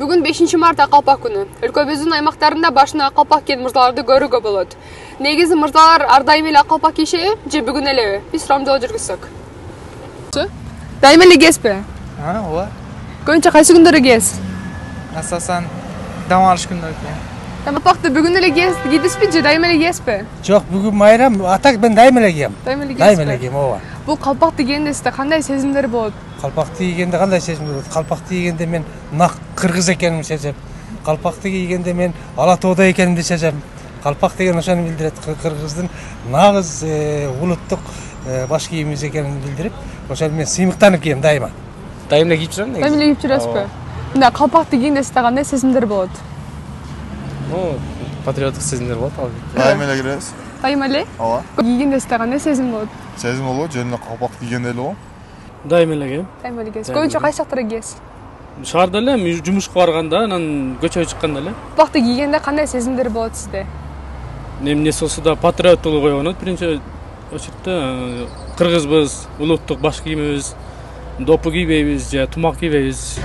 Бүгін 5 март Қалпақ күні. Өлкөбүздүн аймактарында башына қалпақ кийген мырзаларды көрүүгө болот. Негизи мырзалар ар дайым эле қалпақ кийишеби же бүгүн элеби? Биз сурамдоо жүргүзсөк. Дайым эле кийесизби? Ооба. Көбүнчө кайсы күндөрү кийесиз? Асасан дам алыш күндөрү. Қалпақты бүгүн эле кийдизби же дайым эле кийесизби? Жок, бүгүн майрам, атак мен дайым эле кийем. Дайым эле Дайым эле кийесизби? кийем, ооба. Бул қалпакты кийгенде сизде кандай сезимдер болот? Қалпақты кийгенде кандай сезим болот? Қалпақты кийгенде мен нак кыргыз экенимди сезем. Қалпақты кийгенде мен ала тоодо экенимди сезем. Қалпак деген ошону билдирет. Кыргыздын нагыз улуттук баш кийимибиз экенин билдирип, ошону мен сыймыктанып кийем дайыма. Дайым эле кийип жүрөм. Дайым эле кийип жүрөсүзбү? Мында қалпакты кийгенде сизде кандай сезимдер болот? Патриоттук сезимдер болот албетте. Дайым эле киребиз. Дайым эле? Ооба. Кийгенде сизде кандай сезим болот? Сезим болот, жөн эле калпак кийгенде эле го. Дайым эле кийем. Дайым эле кийесиз. Көбүнчө кайсы жактарга кийесиз? Шаарда эле, жумушка барганда, анан көчөгө чыкканда эле. Қалпакты кийгенде кандай сезимдер болот сизде? Эмнеси болсо да патриоттуулугу ойгонот. Биринчи очередте кыргызбыз, улуттук баш кийимибиз, допу кийбейбиз же тумак кийбейбиз.